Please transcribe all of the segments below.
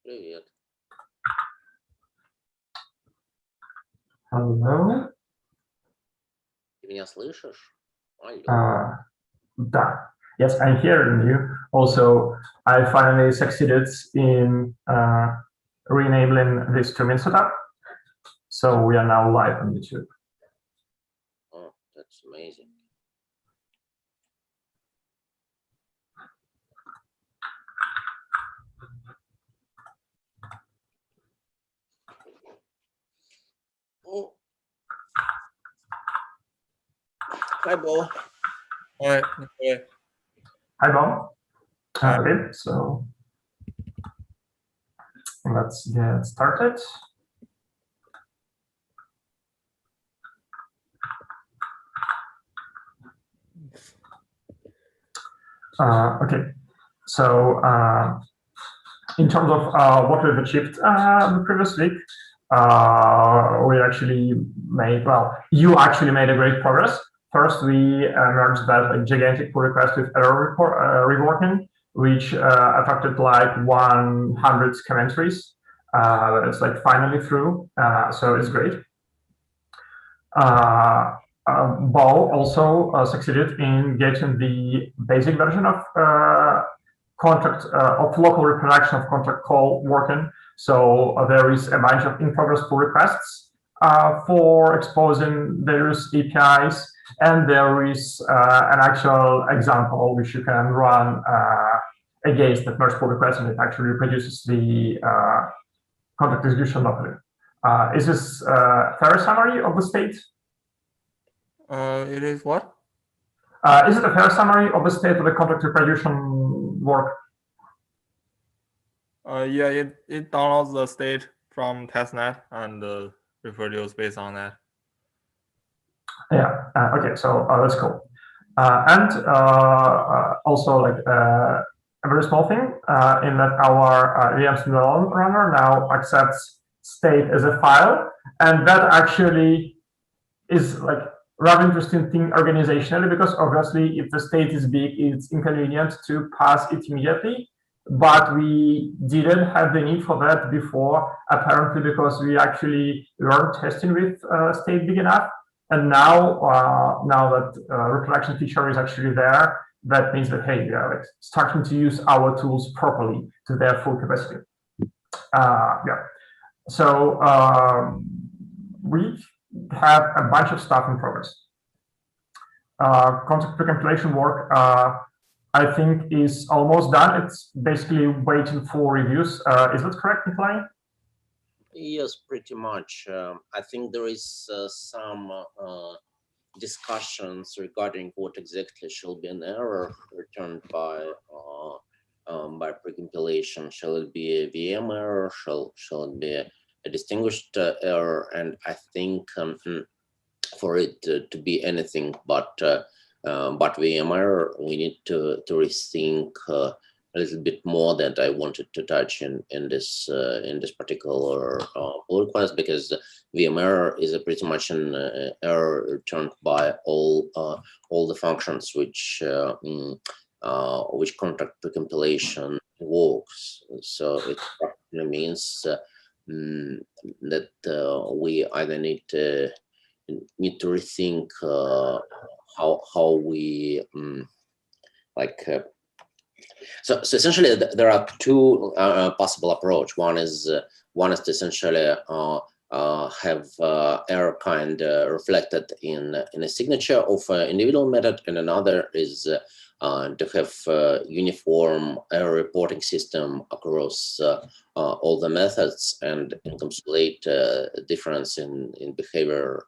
Привет. Hello. Ты меня слышишь? Алло. Da. Yes, I'm hearing you. Also, I finally succeeded in re-enabling the streaming setup. So we are now live on YouTube. Oh, that's amazing. Oh. Hi, Bo. Hi. Hi, Bob. Hi. Okay, so let's get started. Okay, so in terms of what we've achieved the previous week, we actually made, well, you actually made a great progress. First, we merged that like gigantic pull request with error reworking, which attracted like 100 commentaries. It's like finally through, so it's great. Bo also succeeded in getting the basic version of contract of local reproduction of contract call working. So there is a bunch of in-progress pull requests for exposing various APIs, and there is an actual example which you can run against that merge pull request, and it actually reproduces the contract execution locally. Is this a fair summary of the state? It is what? Is it a fair summary of the state of the contract reproduction work? Yeah, it downloads the state from testnet and reproduce based on that. Yeah. Okay. So that's cool. And also like a very small thing in that our VM standalone runner now accepts state as a file, and that actually is like rather interesting thing organizationally, because obviously if the state is big, it's inconvenient to pass it immediately. But we didn't have the need for that before, apparently, because we actually weren't testing with state big enough. And now, now that reproduction feature is actually there, that means that, hey, we are like starting to use our tools properly to their full capacity. Yeah. So we have a bunch of stuff in progress. Concept pre-compilation work, I think, is almost done. It's basically waiting for reviews. Is that correct, Nikolai? Yes, pretty much. I think there is some discussions regarding what exactly shall be an error returned by pre-compilation. Shall it be a VM error? Shall it be a distinguished error? And I think for it to be anything but VM error, we need to rethink a little bit more that I wanted to touch in this particular pull request, because VM error is pretty much an error returned by all the functions which contract pre-compilation works. So it practically means that we either need to rethink how we so essentially there are two possible approach. One is to essentially have error kind reflected in a signature of an individual method, and another is to have uniform error reporting system across all the methods and encapsulate difference in behavior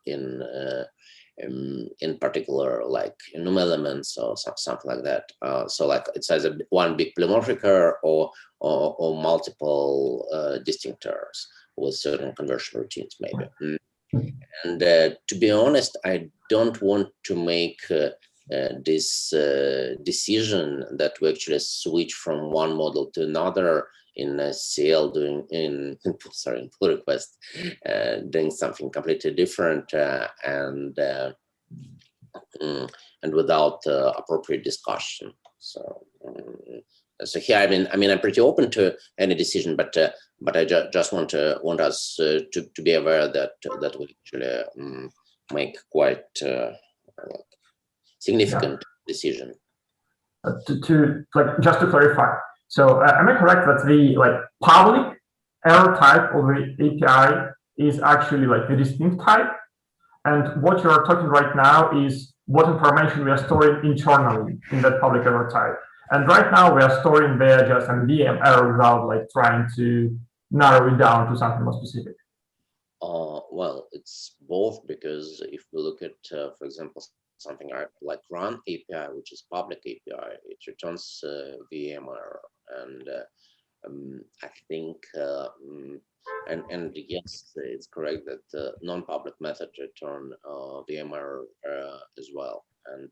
in particular, like enum elements or something like that. So like it's either one big polymorphic error or multiple distinctors with certain conversion routines, maybe. And to be honest, I don't want to make this decision that we actually switch from one model to another in CL doing pull request, doing something completely different and without appropriate discussion. So So here, I mean, I'm pretty open to any decision, but I just want us to be aware that we actually make quite significant decision. Just to clarify, so am I correct that the public error type of the API is actually the distinct type, and what you are talking right now is what information we are storing internally in that public error type. And right now we are storing there just a VM error without trying to narrow it down to something more specific. Well, it's both, because if we look at, for example, something like Run API, which is public API, it returns VM error, and I think, and yes, it's correct that non-public methods return VM error as well, and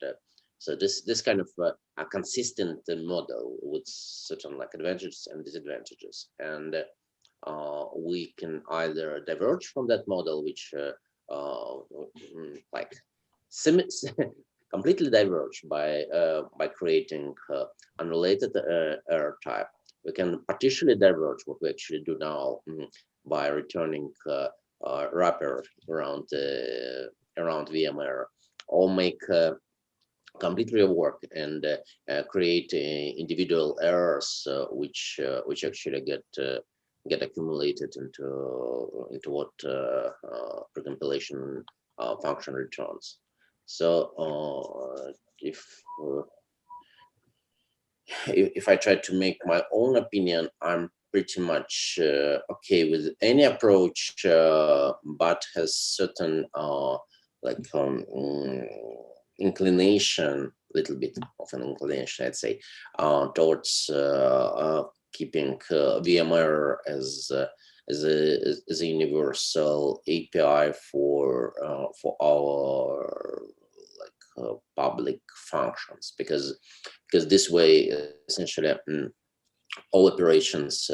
so this kind of a consistent model with certain advantages and disadvantages, and we can either diverge from that model, which completely diverge by creating unrelated error type. We can partially diverge, what we actually do now, by returning wrapper around VM error, or make complete rework and create individual errors which actually get accumulated into what precompilation function returns. So if I try to make my own opinion, I'm pretty much okay with any approach, but has certain inclination, little bit of an inclination, I'd say, towards keeping VMware as a universal API for our public functions, because this way essentially all operations,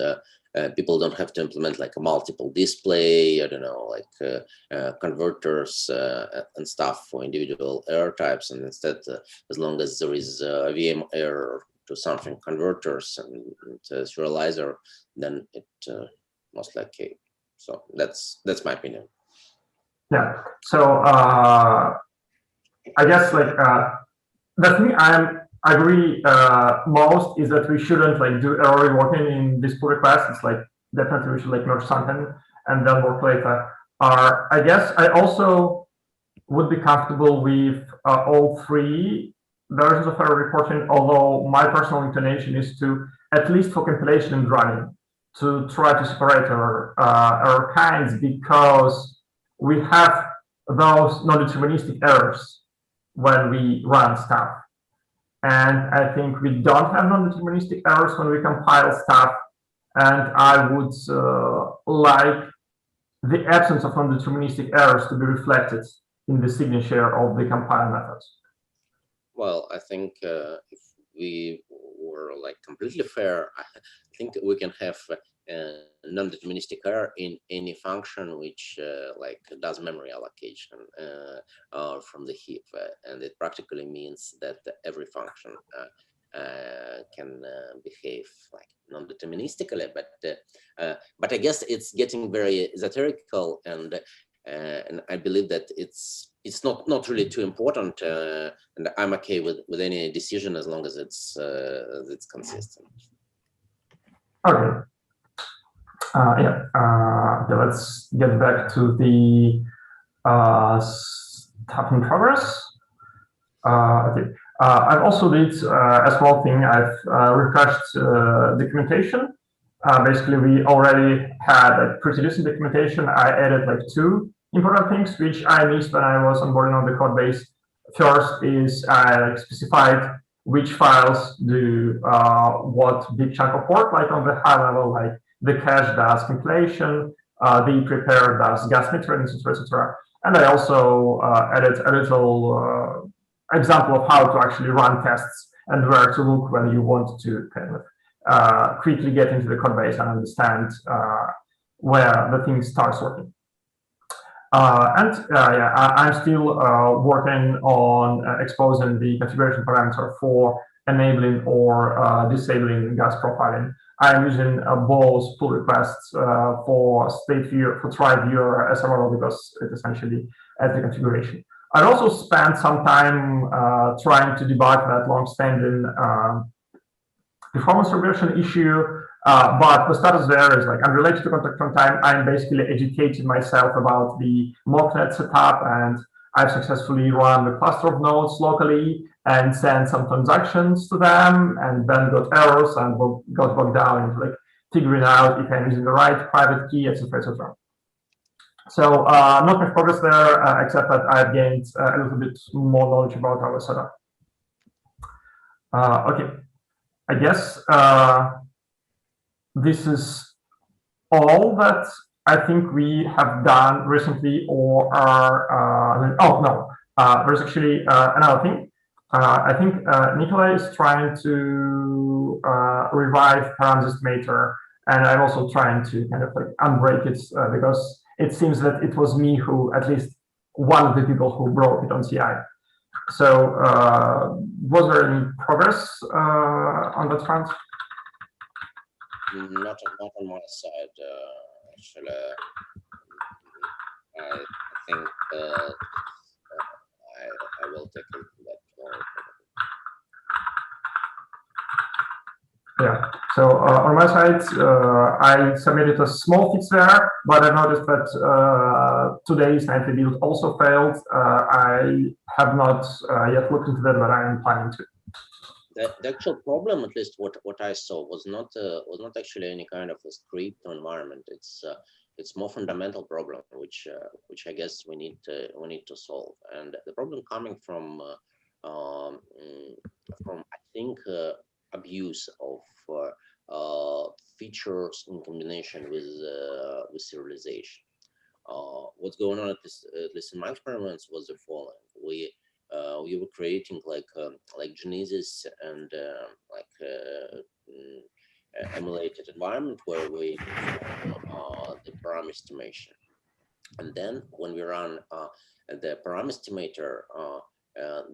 people don't have to implement a multiple display, I don't know, converters and stuff for individual error types, and instead, as long as there is a VM error to something converters and serializer, then it most likely. So that's my opinion. Yeah. So I guess the thing I agree most is that we shouldn't do error reworking in this pull request. It's definitely we should merge something and then work later. I guess I also would be comfortable with all three versions of error reporting, although my personal inclination is to, at least for compilation and running, to try to separate error kinds, because we have those non-deterministic errors when we run stuff. And I think we don't have non-deterministic errors when we compile stuff. And I would like the absence of non-deterministic errors to be reflected in the signature of the compile methods. Well, I think if we were completely fair, I think we can have non-deterministic error in any function which does memory allocation from the heap, and it practically means that every function can behave non-deterministically, but I guess it's getting very esoterical, and I believe that it's not really too important, and I'm okay with any decision as long as it's consistent. Okay. Okay, let's get back to the stuff in progress. Okay. I've also did a small thing. I've refreshed documentation. Basically, we already had a pretty decent documentation. I added two important things which I missed when I was onboarding on the code base. First is I specified which files do what big chunk of work, on the high level, the cache does compilation, the prepare does gas metering, etc. And I also added a little example of how to actually run tests and where to look when you want to kind of quickly get into the code base and understand where the thing starts working. I'm still working on exposing the configuration parameter for enabling or disabling gas profiling. I'm using Ball's pull requests for state viewer, for try viewer SRL because it essentially adds the configuration. I also spent some time trying to debug that long-standing performance regression issue, but the status there is like unrelated to contact runtime. I'm basically educating myself about the mocknet setup, and I've successfully run the cluster of nodes locally and sent some transactions to them, and then got errors and got bogged down into like figuring out if I'm using the right private key, etc., etc. So not much progress there, except that I've gained a little bit more knowledge about our setup. Okay, I guess this is all that I think we have done recently, or are. Oh no, there's actually another thing. I think Nikolai is trying to revive params estimator, and I'm also trying to kind of like unbreak it because it seems that it was me who, at least one of the people who broke it on CI. So was there any progress on that front? Not on my side. Actually, I think I will take a look at that tomorrow. Yeah, so on my side, I submitted a small fix there, but I noticed that today's nightly build also failed. I have not yet looked into that, but I am planning to. The actual problem, at least what I saw, was not actually any kind of a script or environment. It's more fundamental problem, which I guess we need to solve. And the problem coming from I think abuse of features in combination with serialization. What's going on at least in my experiments was the following: we were creating like Genesis and emulated environment where we the param estimation, and then when we run the param estimator,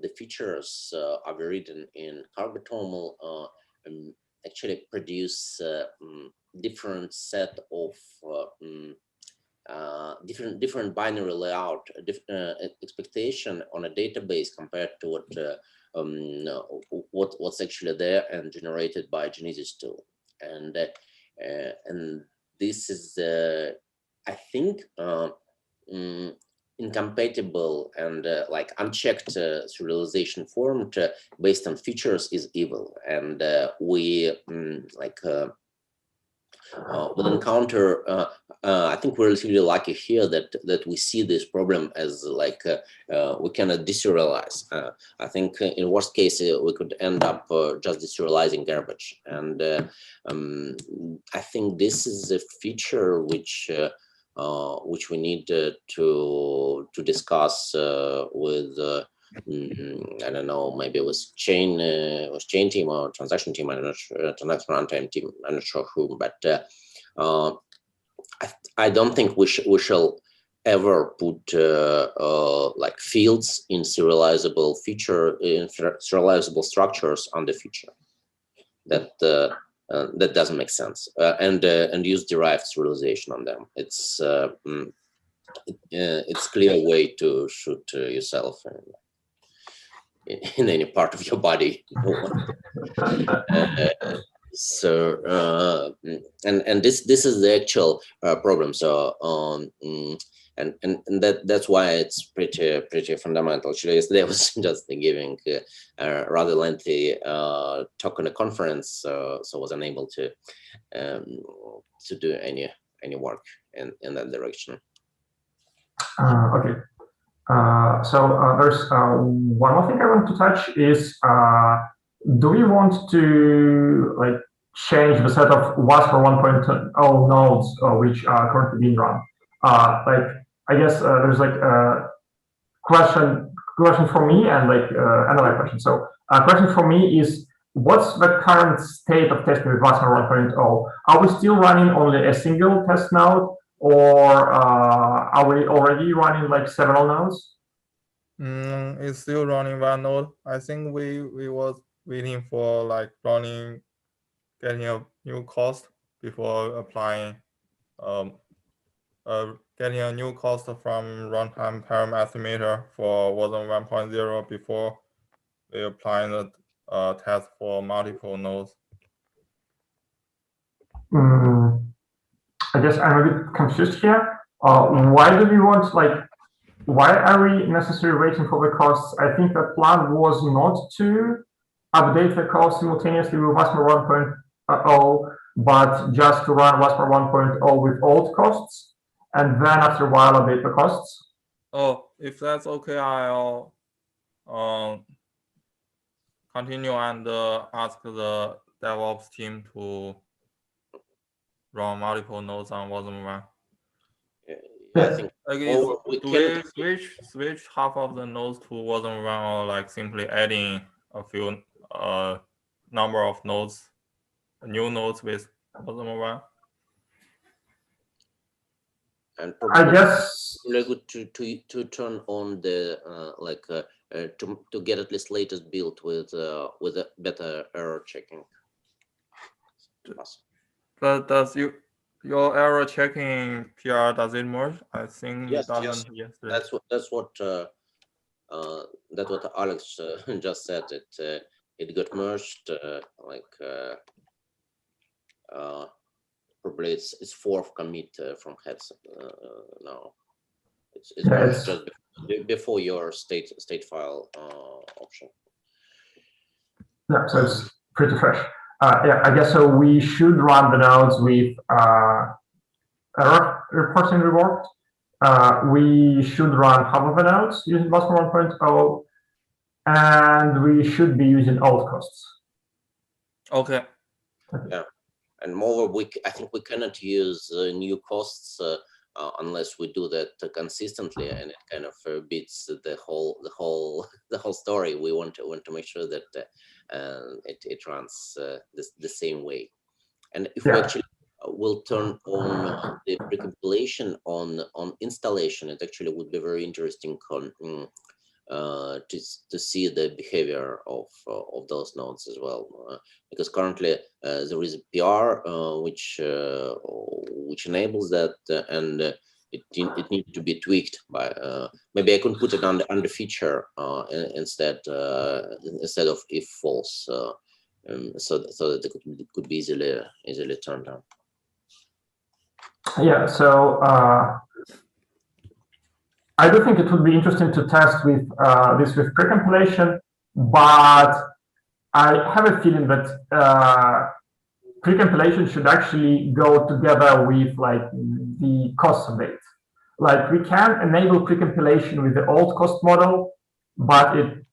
the features overridden in Carbotoml actually produce different set of different binary layout, expectation on a database compared to what's actually there and generated by Genesis tool, and this is I think incompatible and like unchecked serialization formed based on features is evil, and we will encounter. I think we're relatively lucky here that we see this problem as like we cannot deserialize. I think in worst case we could end up just deserializing garbage, and I think this is a feature which we need to discuss with. I don't know, maybe it was chain team or transaction team. I'm not sure, transaction runtime team. I'm not sure who, but I don't think we shall ever put like fields in serializable structures on the feature. That doesn't make sense. And use derived serialization on them. It's clear way to shoot yourself in any part of your body. So and this is the actual problem. So and that's why it's pretty fundamental. Actually, yesterday I was just giving a rather lengthy talk on a conference, so was unable to do any work in that direction. Okay. So there's one more thing I want to touch is, do we want to like change the set of WASPR 1.0 nodes which are currently being run? Like, I guess there's like a question for me and like another question. So a question for me is, what's the current state of testing with WASPR 1.0? Are we still running only a single test node, or are we already running like several nodes? It's still running one node. I think we was waiting for like getting a new cost before applying, getting a new cost from runtime param estimator for version 1.0 before we apply the test for multiple nodes. I guess I'm a bit confused here. Why do we want, like, why are we necessarily waiting for the costs? I think the plan was not to update the cost simultaneously with Wasmer 1.0, but just to run Wasmer 1.0 with old costs, and then after a while update the costs. Oh, if that's okay, I'll continue and ask the DevOps team to run multiple nodes on version 1. I think do we switch half of the nodes to version 1, or like simply adding a few number of nodes, new nodes with version 1? And I guess really good to turn on the to get at least latest build with a better error checking. But does your error checking PR, does it merge? I think Yes, it doesn't. yes. Yesterday. That's what Alex just said. It got merged probably it's fourth commit from heads now. It's just before your state file option. Yeah, so it's pretty fresh. Yeah, I guess so. We should run the nodes with error reporting reward. We should run half of the nodes using Wasmer 1.0, and we should be using old costs. Okay. Yeah, and moreover, I think we cannot use new costs unless we do that consistently, and it kind of beats the whole story. We want to make sure that it runs the same way. And if we actually will turn on the precompilation on installation, it actually would be very interesting to see the behavior of those nodes as well, because currently there is a PR which enables that, and it needs to be tweaked by maybe I can put it under feature instead of if false, so that it could be easily turned on. Yeah, so I do think it would be interesting to test with this with precompilation, but I have a feeling that precompilation should actually go together with like the cost update. Like we can enable precompilation with the old cost model, but it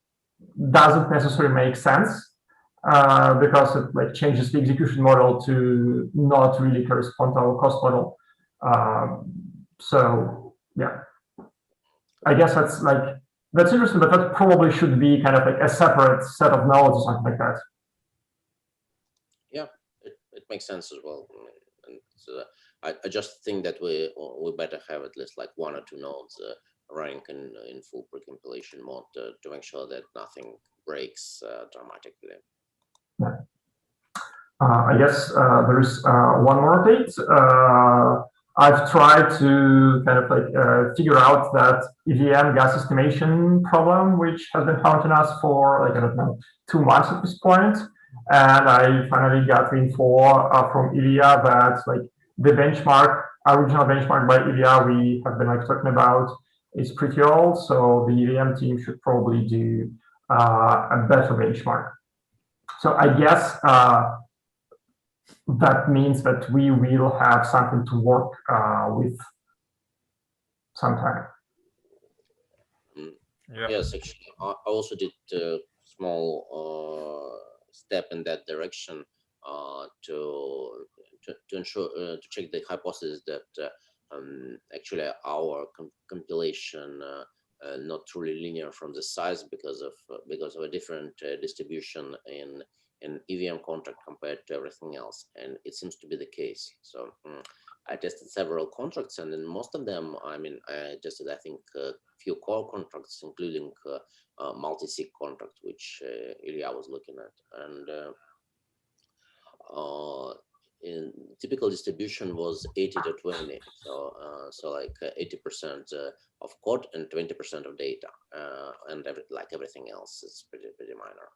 doesn't necessarily make sense because it like changes the execution model to not really correspond to our cost model. So yeah, I guess that's interesting, but that probably should be kind of like a separate set of nodes or something like that. Yeah, it makes sense as well. And so I just think that we better have at least like one or two nodes running in full precompilation mode to make sure that nothing breaks dramatically. Yeah. I guess there is one more update. I've tried to kind of like figure out that EVM gas estimation problem, which has been haunting us for like, I don't know, 2 months at this point. And I finally got the info from Ilya that like the benchmark, original benchmark by Ilya we have been like talking about is pretty old. So the EVM team should probably do a better benchmark. So I guess that means that we will have something to work with sometime. Yeah. Yes, actually, I also did a small step in that direction to ensure to check the hypothesis that actually our compilation not truly linear from the size because of a different distribution in EVM contract compared to everything else, and it seems to be the case. So I tested several contracts, and in most of them, I mean, I tested, I think, a few core contracts, including multi-sig contract, which Ilya was looking at. And in typical distribution was 80 to 20. So like 80% of code and 20% of data, and like everything else is pretty minor.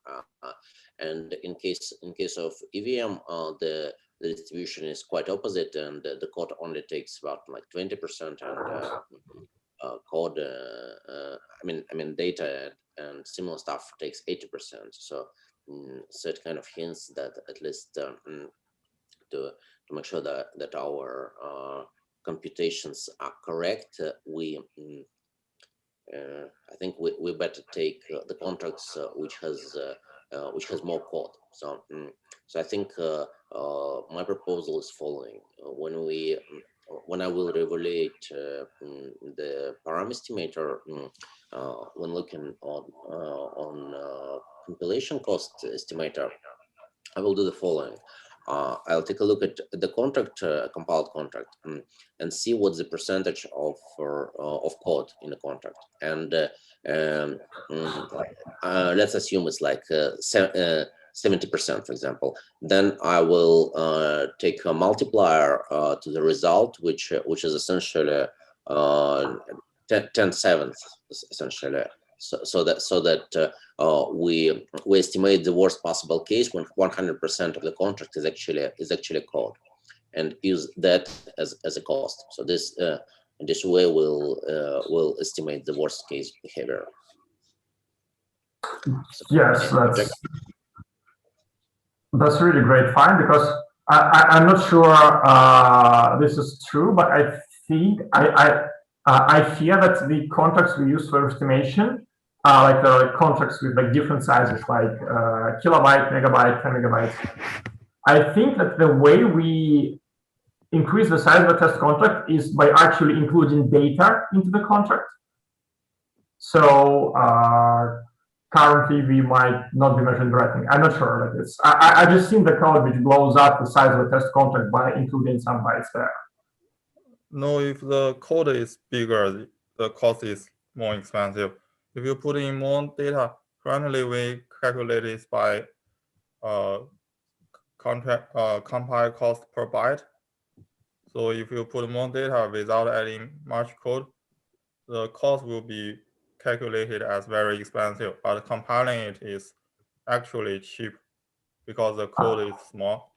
And in case of EVM, the distribution is quite opposite, and the code only takes about like 20%, and code, I mean data and similar stuff takes 80%. So it kind of hints that at least to make sure that our computations are correct, I think we better take the contracts which has more code. So I think my proposal is following: when I will evaluate the param estimator when looking on compilation cost estimator, I will do the following. I'll take a look at the contract, compiled contract, and see what's the percentage of code in the contract. And let's assume it's like 70%, for example. Then I will take a multiplier to the result, which is essentially 10/7 essentially. So that we estimate the worst possible case when 100% of the contract is actually code, and use that as a cost. So this way will estimate the worst case behavior. So yes, that's really great find, because I'm not sure this is true, but I think I fear that the contracts we use for estimation like the contracts with like different sizes, like kilobyte, megabyte, 10 megabytes. I think that the way we increase the size of the test contract is by actually including data into the contract. So currently we might not be measuring the right thing. I'm not sure. Like it's, I just seen the code which blows up the size of the test contract by including some bytes there. No, if the code is bigger, the cost is more expensive. If you put in more data, currently we calculate it by compile cost per byte. So if you put more data without adding much code, the cost will be calculated as very expensive, but compiling it is actually cheap because the code is small.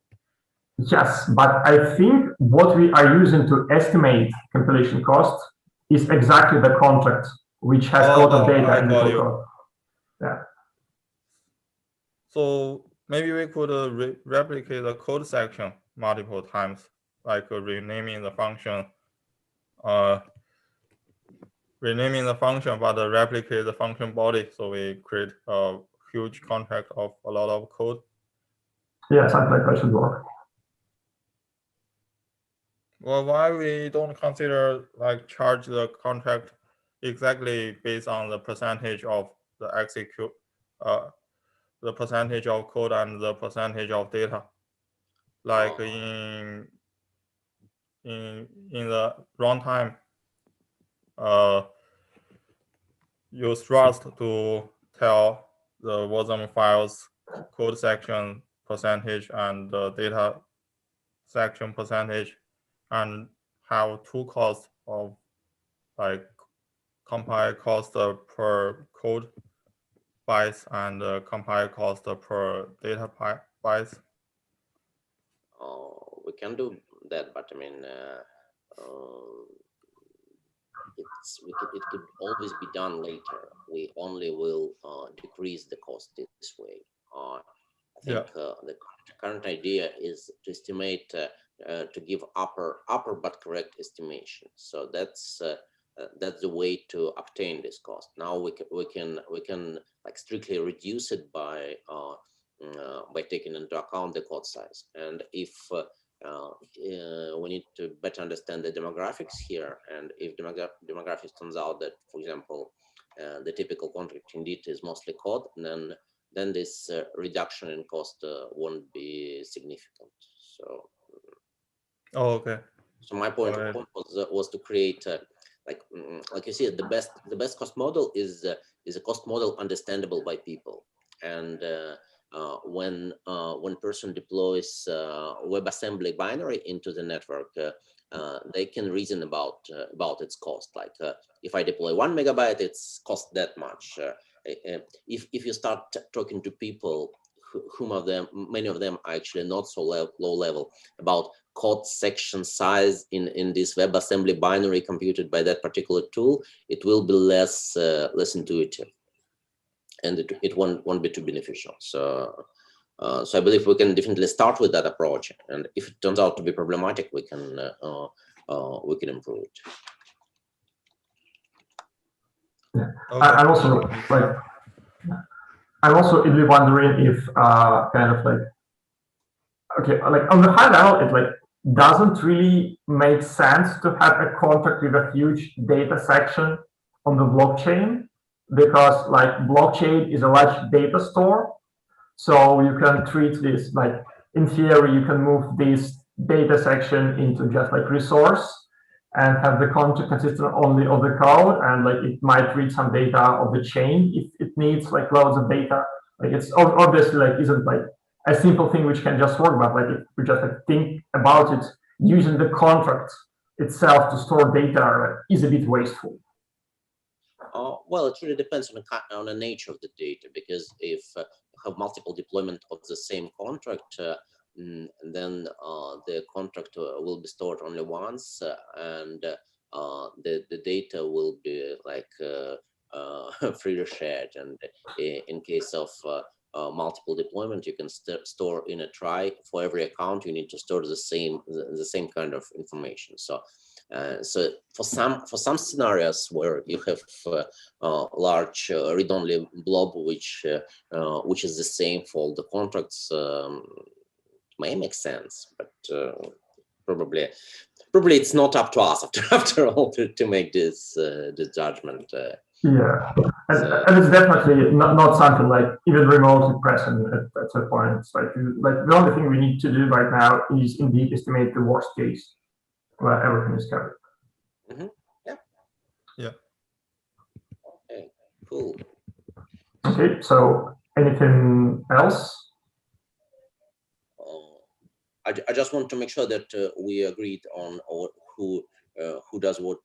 Yes, but I think what we are using to estimate compilation cost is exactly the contract, which has a lot of data in the code. Yeah. So maybe we could replicate the code section multiple times, like renaming the function, but replicate the function body. So we create a huge contract of a lot of code. Yeah, something like that should work. Well, why we don't consider like charge the contract exactly based on the percentage of the execute, the percentage of code and the percentage of data, like in the runtime, use Rust to tell the wasm files code section percentage and the data section percentage, and have two costs of like compile cost per code bytes and compile cost per data bytes. We can do that, but I mean, it could always be done later. We only will decrease the cost this way. I think the current idea is to estimate, to give upper but correct estimation. So that's the way to obtain this cost. Now we can like strictly reduce it by taking into account the code size. And if we need to better understand the demographics here, and if demographics turns out that, for example, the typical contract indeed is mostly code, then this reduction in cost won't be significant. So. Oh, okay. So my point was to create like you see, the best cost model is a cost model understandable by people. And when person deploys WebAssembly binary into the network, they can reason about its cost. Like if I deploy 1 megabyte, it's cost that much. If you start talking to people, many of them are actually not so low level, about code section size in this WebAssembly binary computed by that particular tool, it will be less intuitive, and it won't be too beneficial. So I believe we can definitely start with that approach, and if it turns out to be problematic, we can improve it. Yeah. I'm also really wondering if kind of like, okay, like on the high level, it like doesn't really make sense to have a contract with a huge data section on the blockchain, because like blockchain is a large data store. So you can treat this like, in theory, you can move this data section into just like resource and have the contract consistent only of the code, and like it might read some data of the chain if it needs like loads of data. Like it's obviously like isn't like a simple thing which can just work, but like if we just like think about it, using the contract itself to store data is a bit wasteful. Well, it really depends on the nature of the data, because if you have multiple deployment of the same contract, then the contract will be stored only once, and the data will be like freely shared. And in case of multiple deployment, you can store in a try. For every account, you need to store the same kind of information. So for some scenarios where you have large read-only blob, which is the same for all the contracts, may make sense, but probably it's not up to us after all to make this judgment. Yeah, and it's definitely not something like even remotely present at that point. It's like the only thing we need to do right now is indeed estimate the worst case where everything is covered. Mm-hmm. Yeah. Okay, cool. Okay, so anything else? I just want to make sure that we agreed on who does what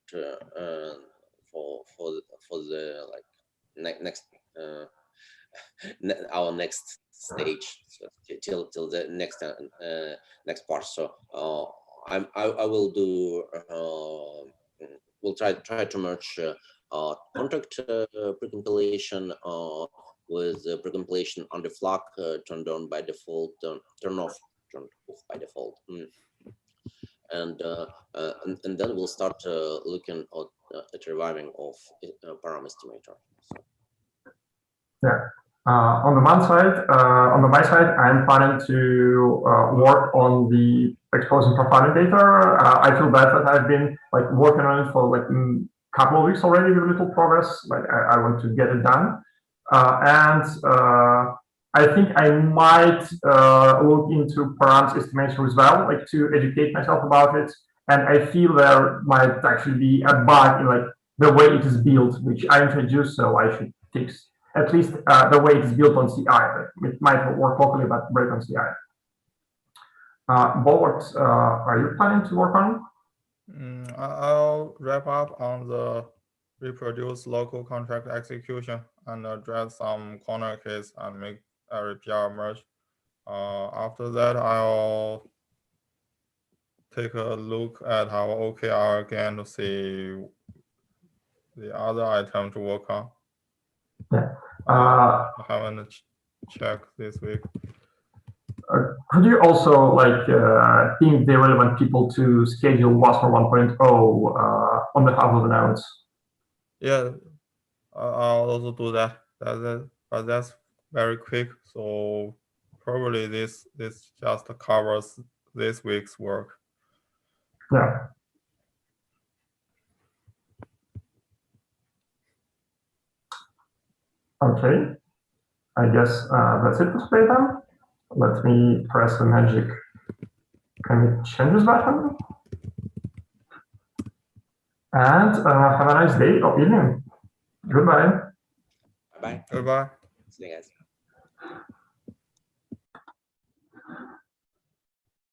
for the like next our next stage, so till the next part. So I will do we'll try to merge contract precompilation with precompilation on the flag turned on by default, turned off by default, and then we'll start looking at reviving of param estimator. So. Yeah. On my side, I'm planning to work on the exposing profiling data. I feel bad that I've been like working on it for like a couple of weeks already with little progress. Like I want to get it done, and I think I might look into params estimation as well, like to educate myself about it. And I feel there might actually be a bug in like the way it is built, which I introduced, so I should fix. At least the way it's built on CI. It might work locally, but break on CI. Bo, what are you planning to work on? I'll wrap up on the reproduce local contract execution and address some corner case and make a RPR merge. After that, I'll take a look at our OKR again to see the other item to work on. Yeah. I haven't checked this week. Could you also like ping the relevant people to schedule WASMR 1.0 on behalf of the nodes? Yeah, I'll also do that. But that's very quick. So probably this just covers this week's work. Yeah. Okay. I guess that's it for today then. Let me press the magic commit changes button. and have a nice day or evening. Goodbye. Bye-bye. Goodbye. See you guys.